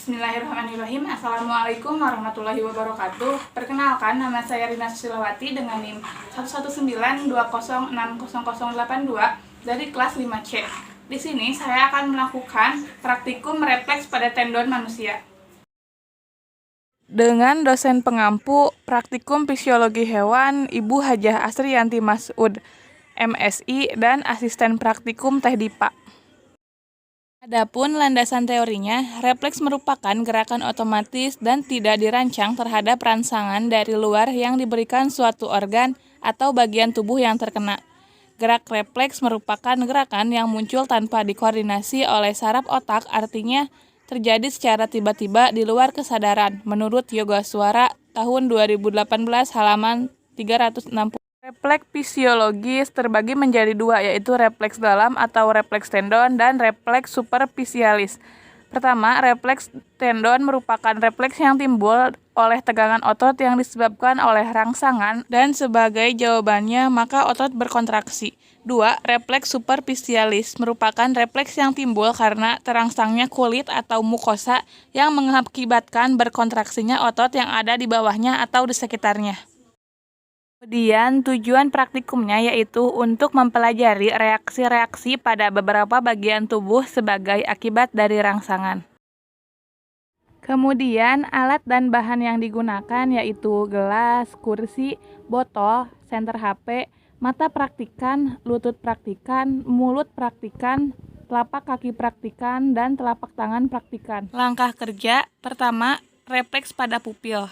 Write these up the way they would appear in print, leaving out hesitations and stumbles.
Bismillahirrahmanirrahim. Assalamualaikum warahmatullahi wabarakatuh. Perkenalkan, nama saya Rina Susilawati dengan NIM 11920600082 dari kelas 5C. Di sini saya akan melakukan praktikum refleks pada tendon manusia. Dengan dosen pengampu praktikum fisiologi hewan Ibu Hajah Asriyanti Mas'ud, MSI, dan asisten praktikum Teh Dipa. Adapun landasan teorinya, refleks merupakan gerakan otomatis dan tidak dirancang terhadap rangsangan dari luar yang diberikan suatu organ atau bagian tubuh yang terkena. Gerak refleks merupakan gerakan yang muncul tanpa dikoordinasi oleh saraf otak, artinya terjadi secara tiba-tiba di luar kesadaran, menurut Yogaswara tahun 2018 halaman 360. Refleks fisiologis terbagi menjadi dua, yaitu refleks dalam atau refleks tendon dan refleks superfisialis. Pertama, refleks tendon merupakan refleks yang timbul oleh tegangan otot yang disebabkan oleh rangsangan dan sebagai jawabannya maka otot berkontraksi. Dua, refleks superfisialis merupakan refleks yang timbul karena terangsangnya kulit atau mukosa yang mengakibatkan berkontraksinya otot yang ada di bawahnya atau di sekitarnya. Kemudian tujuan praktikumnya yaitu untuk mempelajari reaksi-reaksi pada beberapa bagian tubuh sebagai akibat dari rangsangan. Kemudian alat dan bahan yang digunakan yaitu gelas, kursi, botol, senter HP, mata praktikan, lutut praktikan, mulut praktikan, telapak kaki praktikan, dan telapak tangan praktikan. Langkah kerja, pertama, refleks pada pupil.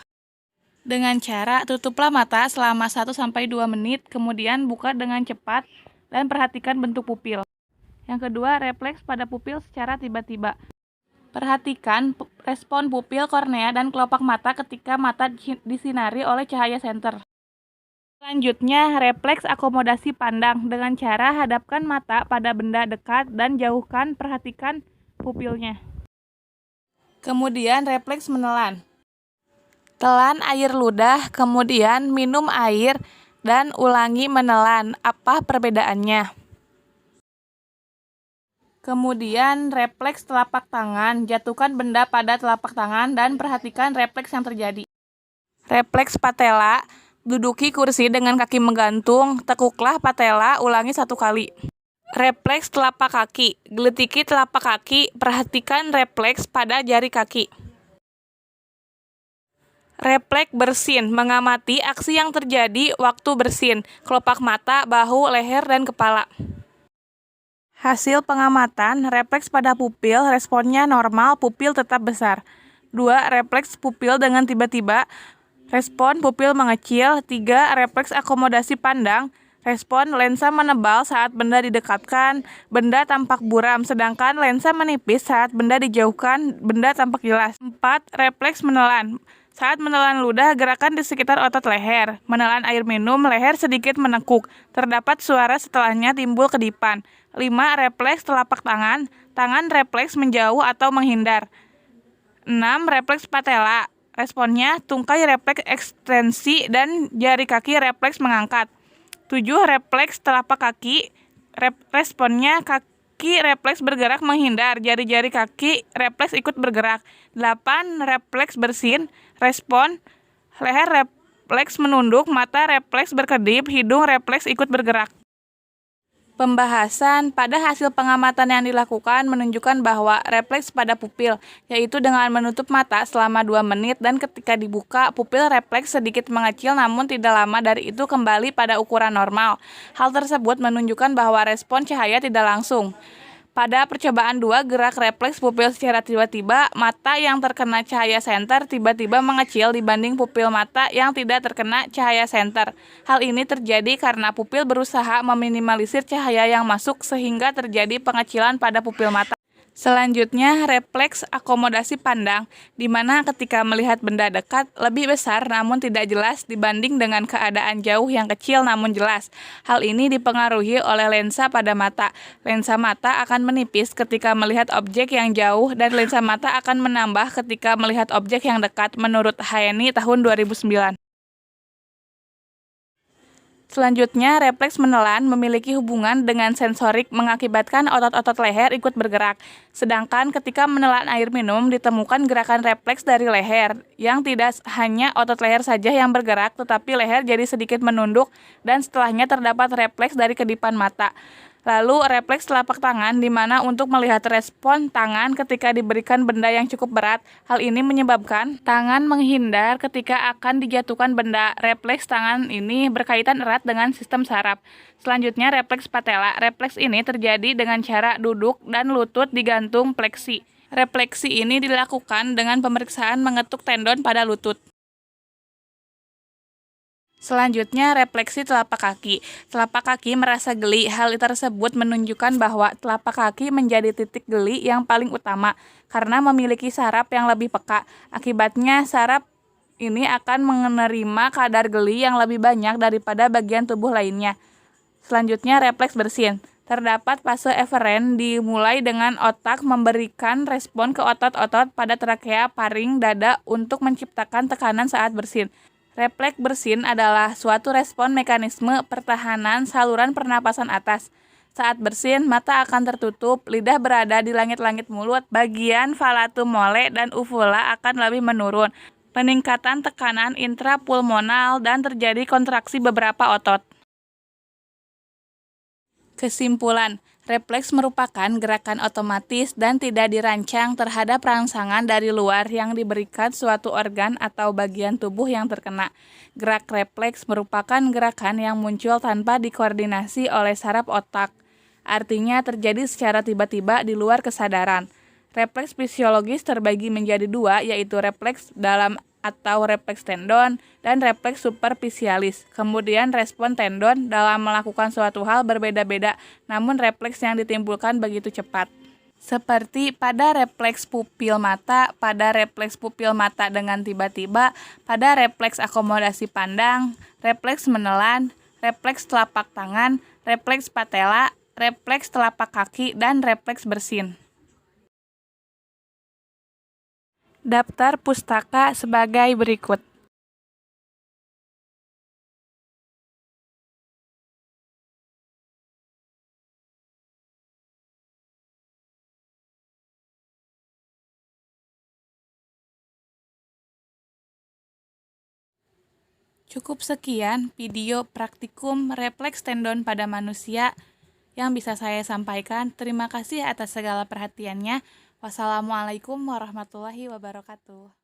Dengan cara tutuplah mata selama 1-2 menit, kemudian buka dengan cepat dan perhatikan bentuk pupil. Yang kedua, refleks pada pupil secara tiba-tiba. Perhatikan respon pupil kornea dan kelopak mata ketika mata disinari oleh cahaya senter. Selanjutnya, refleks akomodasi pandang dengan cara hadapkan mata pada benda dekat dan jauhkan, perhatikan pupilnya. Kemudian refleks menelan. Telan air ludah, kemudian minum air, dan ulangi menelan. Apa perbedaannya? Kemudian refleks telapak tangan, jatuhkan benda pada telapak tangan dan perhatikan refleks yang terjadi. Refleks patella, duduki kursi dengan kaki menggantung, tekuklah patella, ulangi 1 kali. Refleks telapak kaki, geletiki telapak kaki, perhatikan refleks pada jari kaki. Refleks bersin, mengamati aksi yang terjadi waktu bersin, kelopak mata, bahu, leher, dan kepala. Hasil pengamatan, refleks pada pupil, responnya normal, pupil tetap besar. 2. Refleks pupil dengan tiba-tiba, respon pupil mengecil. 3. Refleks akomodasi pandang, respon lensa menebal saat benda didekatkan, benda tampak buram, sedangkan lensa menipis saat benda dijauhkan, benda tampak jelas. 4. Refleks menelan. Saat menelan ludah, gerakan di sekitar otot leher. Menelan air minum, leher sedikit menekuk. Terdapat suara setelahnya timbul kedipan. 5. Refleks telapak tangan. Tangan refleks menjauh atau menghindar. 6. Refleks patella. Responnya tungkai refleks ekstensi dan jari kaki refleks mengangkat. 7. Refleks telapak kaki. Responnya kaki refleks bergerak menghindar, jari-jari kaki refleks ikut bergerak. 8. Refleks bersin, respon leher refleks menunduk, mata refleks berkedip, hidung refleks ikut bergerak. Pembahasan pada hasil pengamatan yang dilakukan menunjukkan bahwa refleks pada pupil, yaitu dengan menutup mata selama 2 menit dan ketika dibuka, pupil refleks sedikit mengecil namun tidak lama dari itu kembali pada ukuran normal. Hal tersebut menunjukkan bahwa respon cahaya tidak langsung. Pada percobaan 2, gerak refleks pupil secara tiba-tiba, mata yang terkena cahaya senter tiba-tiba mengecil dibanding pupil mata yang tidak terkena cahaya senter. Hal ini terjadi karena pupil berusaha meminimalisir cahaya yang masuk sehingga terjadi pengecilan pada pupil mata. Selanjutnya, refleks akomodasi pandang, di mana ketika melihat benda dekat lebih besar namun tidak jelas dibanding dengan keadaan jauh yang kecil namun jelas. Hal ini dipengaruhi oleh lensa pada mata. Lensa mata akan menipis ketika melihat objek yang jauh dan lensa mata akan menambah ketika melihat objek yang dekat, menurut Hayeni tahun 2009. Selanjutnya, refleks menelan memiliki hubungan dengan sensorik mengakibatkan otot-otot leher ikut bergerak. Sedangkan ketika menelan air minum ditemukan gerakan refleks dari leher, yang tidak hanya otot leher saja yang bergerak, tetapi leher jadi sedikit menunduk dan setelahnya terdapat refleks dari kedipan mata. Lalu refleks telapak tangan di mana untuk melihat respon tangan ketika diberikan benda yang cukup berat. Hal ini menyebabkan tangan menghindar ketika akan dijatuhkan benda. Refleks tangan ini berkaitan erat dengan sistem saraf. Selanjutnya refleks patella. Refleks ini terjadi dengan cara duduk dan lutut digantung fleksi. Refleksi ini dilakukan dengan pemeriksaan mengetuk tendon pada lutut. Selanjutnya, refleksi telapak kaki. Telapak kaki merasa geli. Hal tersebut menunjukkan bahwa telapak kaki menjadi titik geli yang paling utama karena memiliki saraf yang lebih peka. Akibatnya, saraf ini akan menerima kadar geli yang lebih banyak daripada bagian tubuh lainnya. Selanjutnya, refleks bersin. Terdapat fase eferen dimulai dengan otak memberikan respon ke otot-otot pada trakea, paring, dada untuk menciptakan tekanan saat bersin. Refleks bersin adalah suatu respon mekanisme pertahanan saluran pernapasan atas. Saat bersin, mata akan tertutup, lidah berada di langit-langit mulut, bagian palatum mole dan uvula akan lebih menurun, peningkatan tekanan intrapulmonal dan terjadi kontraksi beberapa otot. Kesimpulan, refleks merupakan gerakan otomatis dan tidak dirancang terhadap rangsangan dari luar yang diberikan suatu organ atau bagian tubuh yang terkena. Gerak refleks merupakan gerakan yang muncul tanpa dikoordinasi oleh saraf otak. Artinya terjadi secara tiba-tiba di luar kesadaran. Refleks fisiologis terbagi menjadi dua, yaitu refleks dalam atau refleks tendon, dan refleks superfisialis. Kemudian respon tendon dalam melakukan suatu hal berbeda-beda, namun refleks yang ditimbulkan begitu cepat. Seperti pada refleks pupil mata, pada refleks pupil mata dengan tiba-tiba, pada refleks akomodasi pandang, refleks menelan, refleks telapak tangan, refleks patella, refleks telapak kaki, dan refleks bersin. Daftar pustaka sebagai berikut. Cukup sekian video praktikum refleks tendon pada manusia yang bisa saya sampaikan. Terima kasih atas segala perhatiannya. Wassalamualaikum warahmatullahi wabarakatuh.